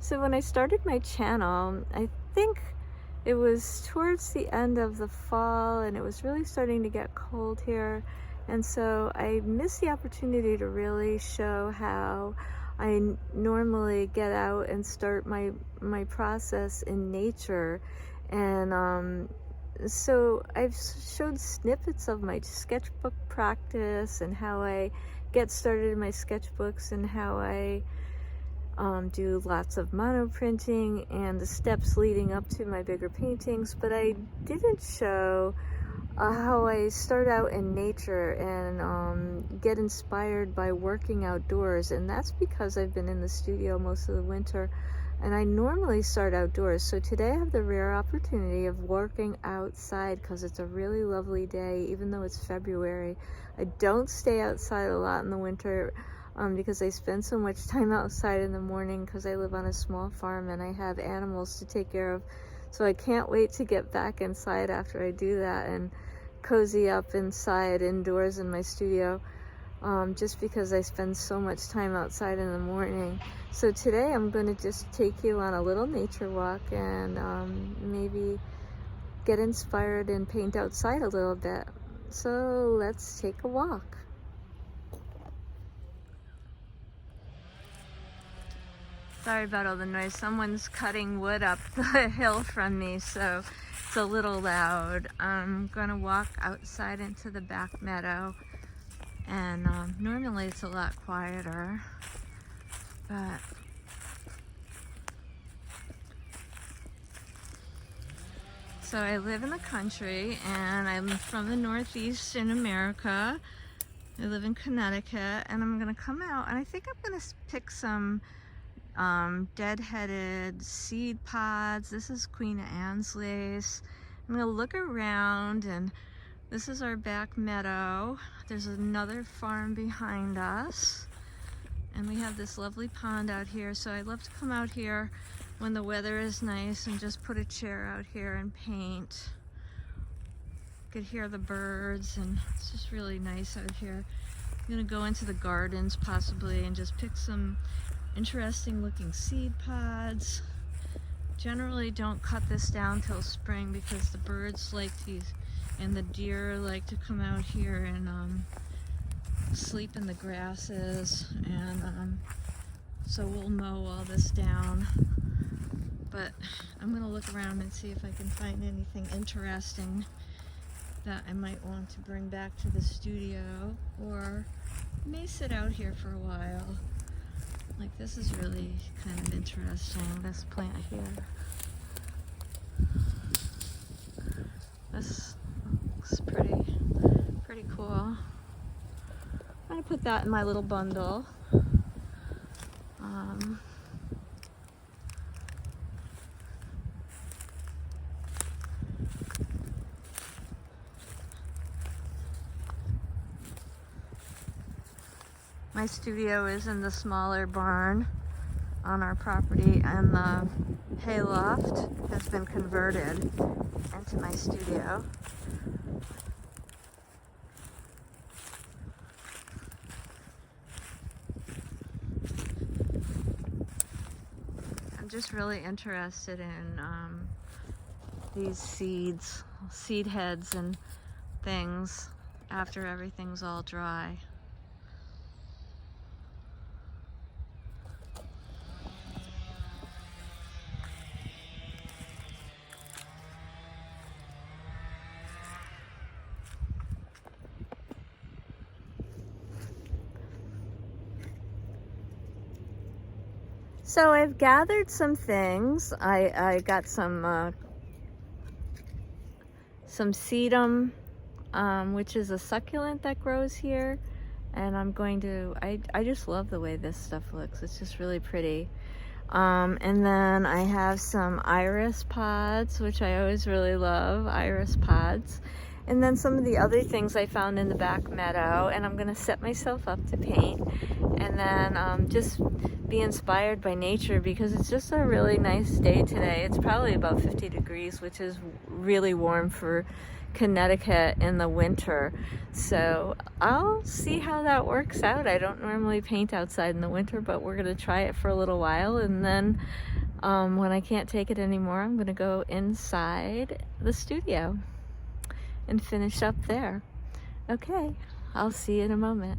So when I started my channel, I think it was towards the end of the fall and it was really starting to get cold here. And so I missed the opportunity to really show how I normally get out and start my process in nature. And so I've showed snippets of my sketchbook practice and how I get started in my sketchbooks and how I do lots of monoprinting and the steps leading up to my bigger paintings, but I didn't show how I start out in nature and get inspired by working outdoors. And that's because I've been in the studio most of the winter and I normally start outdoors. So today I have the rare opportunity of working outside because it's a really lovely day, even though it's February. I don't stay outside a lot in the winter because I spend so much time outside in the morning because I live on a small farm and I have animals to take care of. So I can't wait to get back inside after I do that and cozy up inside indoors in my studio, just because I spend so much time outside in the morning. So today I'm going to just take you on a little nature walk and maybe get inspired and paint outside a little bit. So let's take a walk. Sorry about all the noise. Someone's cutting wood up the hill from me, so it's a little loud. I'm gonna walk outside into the back meadow, and normally it's a lot quieter, but so I live in the country and I'm from the Northeast in America. I live in Connecticut, and I'm gonna come out and I think I'm gonna pick some dead-headed seed pods. This is Queen Anne's lace. I'm gonna look around, and this is our back meadow. There's another farm behind us, and we have this lovely pond out here. So I love to come out here when the weather is nice and just put a chair out here and paint. You could hear the birds, and it's just really nice out here. I'm gonna go into the gardens possibly and just pick some interesting looking seed pods. Generally don't cut this down till spring because the birds like to, and the deer like to come out here and sleep in the grasses, and so we'll mow all this down. But I'm gonna look around and see if I can find anything interesting that I might want to bring back to the studio, or may sit out here for a while. Like, this is really kind of interesting, this plant here. This looks pretty cool. I'm gonna put that in my little bundle. My studio is in the smaller barn on our property, and the hayloft has been converted into my studio. I'm just really interested in these seed heads and things after everything's all dry. So I've gathered some things. I got some sedum, which is a succulent that grows here, and I'm going to, I just love the way this stuff looks. It's just really pretty. And then I have some iris pods, which I always really love, iris pods. And then some of the other things I found in the back meadow, and I'm gonna set myself up to paint, and then just be inspired by nature, because it's just a really nice day today. It's probably about 50 degrees, which is really warm for Connecticut in the winter. So I'll see how that works out. I don't normally paint outside in the winter, but we're gonna try it for a little while, and then when I can't take it anymore, I'm gonna go inside the studio and finish up there. Okay, I'll see you in a moment.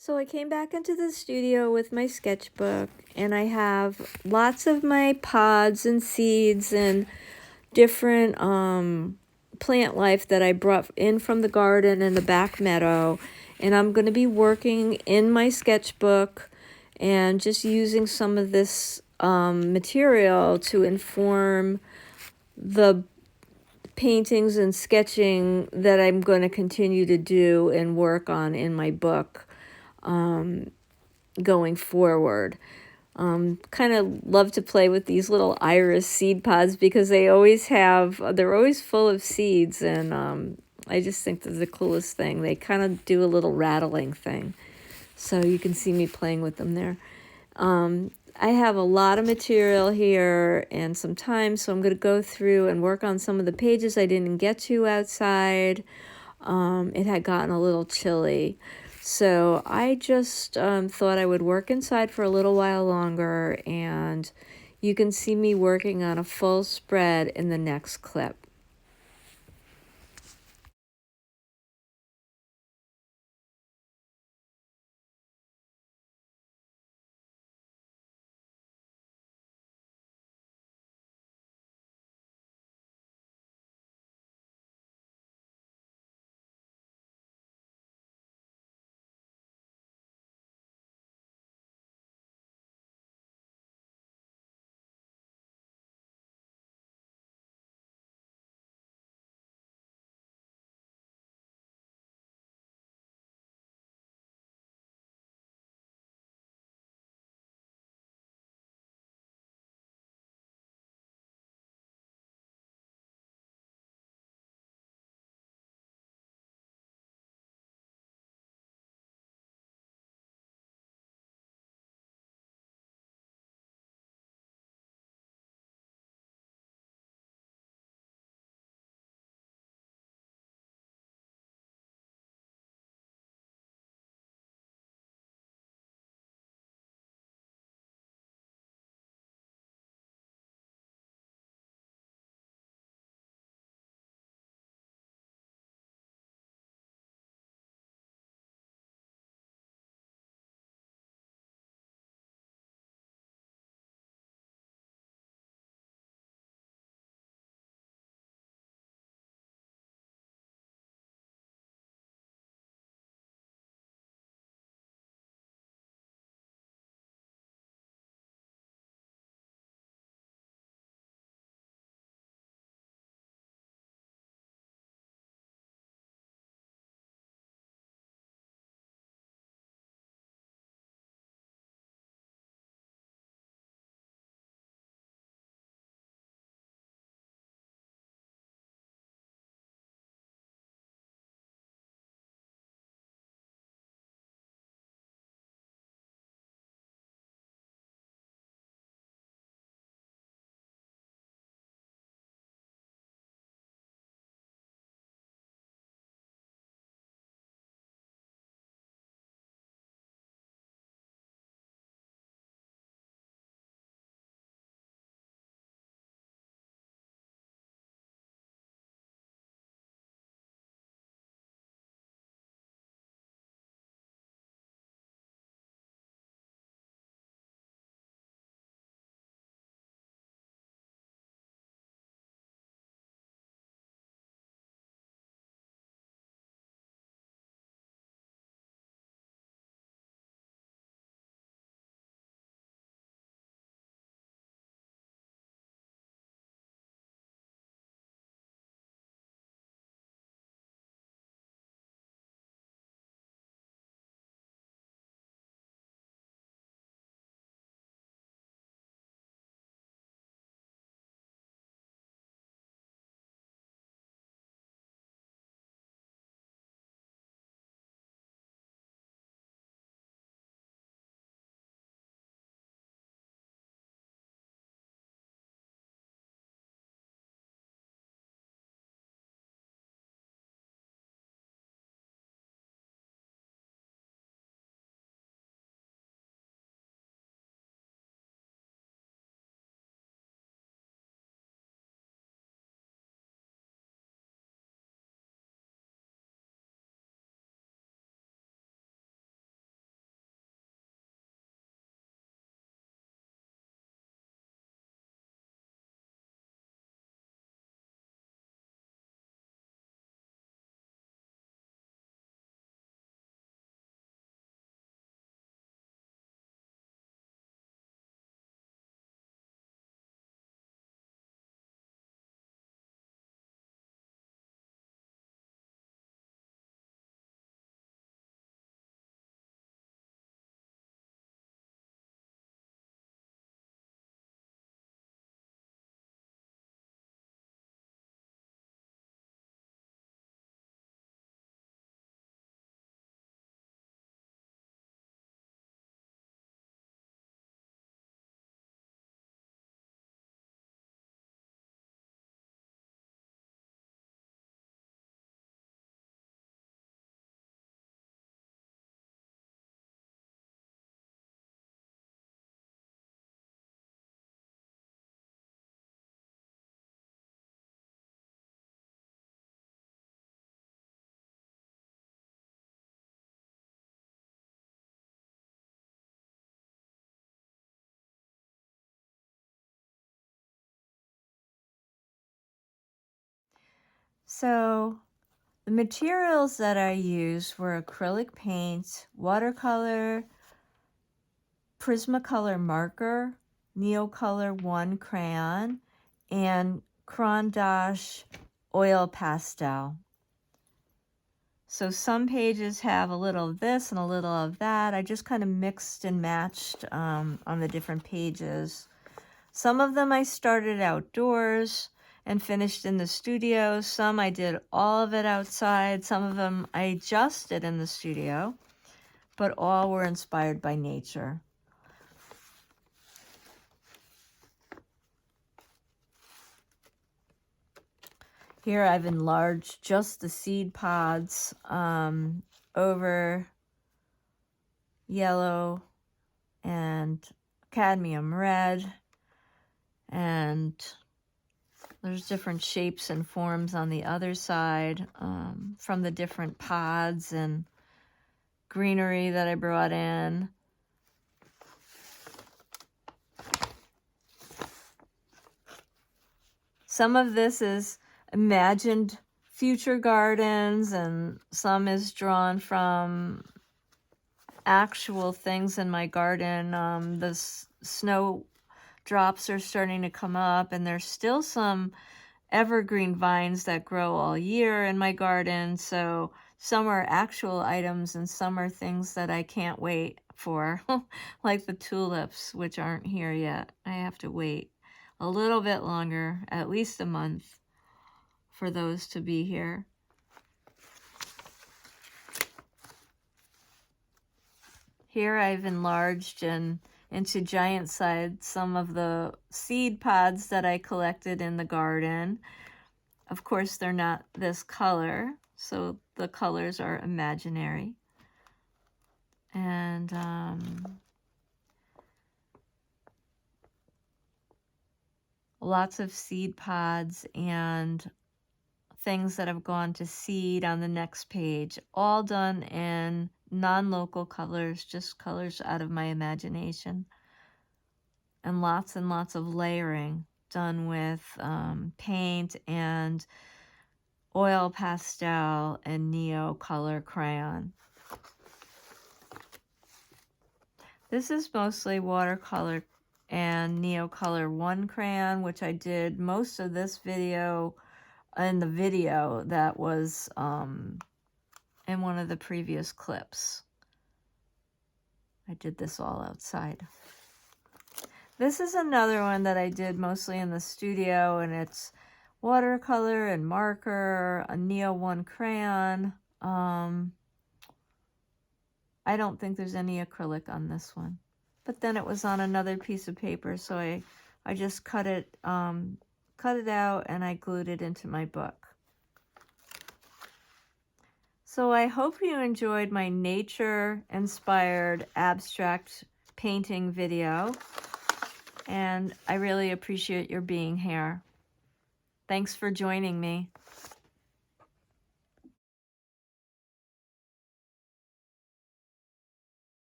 So I came back into the studio with my sketchbook, and I have lots of my pods and seeds and different plant life that I brought in from the garden and the back meadow. And I'm going to be working in my sketchbook and just using some of this material to inform the paintings and sketching that I'm going to continue to do and work on in my book going forward. Kind of love to play with these little iris seed pods because they're always full of seeds, and I just think they're the coolest thing. They kind of do a little rattling thing, so you can see me playing with them there. I have a lot of material here and some time, so I'm going to go through and work on some of the pages I didn't get to outside. It had gotten a little chilly. So I just thought I would work inside for a little while longer, and you can see me working on a full spread in the next clip. So the materials that I used were acrylic paint, watercolor, Prismacolor marker, Neocolor 1 crayon, and Crayon Dash oil pastel. So some pages have a little of this and a little of that. I just kind of mixed and matched on the different pages. Some of them I started outdoors and finished in the studio. Some I did all of it outside. Some of them I just did in the studio, but all were inspired by nature. Here I've enlarged just the seed pods over yellow and cadmium red, and there's different shapes and forms on the other side from the different pods and greenery that I brought in. Some of this is imagined future gardens, and some is drawn from actual things in my garden. The snow drops are starting to come up, and there's still some evergreen vines that grow all year in my garden. So some are actual items and some are things that I can't wait for, like the tulips, which aren't here yet. I have to wait a little bit longer, at least a month, for those to be here. Here I've enlarged into giant size some of the seed pods that I collected in the garden. Of course, they're not this color, so the colors are imaginary. And lots of seed pods and things that have gone to seed on the next page, all done in non-local colors, just colors out of my imagination. And lots of layering done with paint and oil pastel and Neocolor crayon. This is mostly watercolor and Neocolor 1 crayon, which I did most of this video in the video that was in one of the previous clips. I did this all outside. This is another one that I did mostly in the studio, and it's watercolor and marker, a Neo 1 crayon. I don't think there's any acrylic on this one, but then it was on another piece of paper, so I just cut it out and I glued it into my book. So I hope you enjoyed my nature-inspired abstract painting video, and I really appreciate your being here. Thanks for joining me.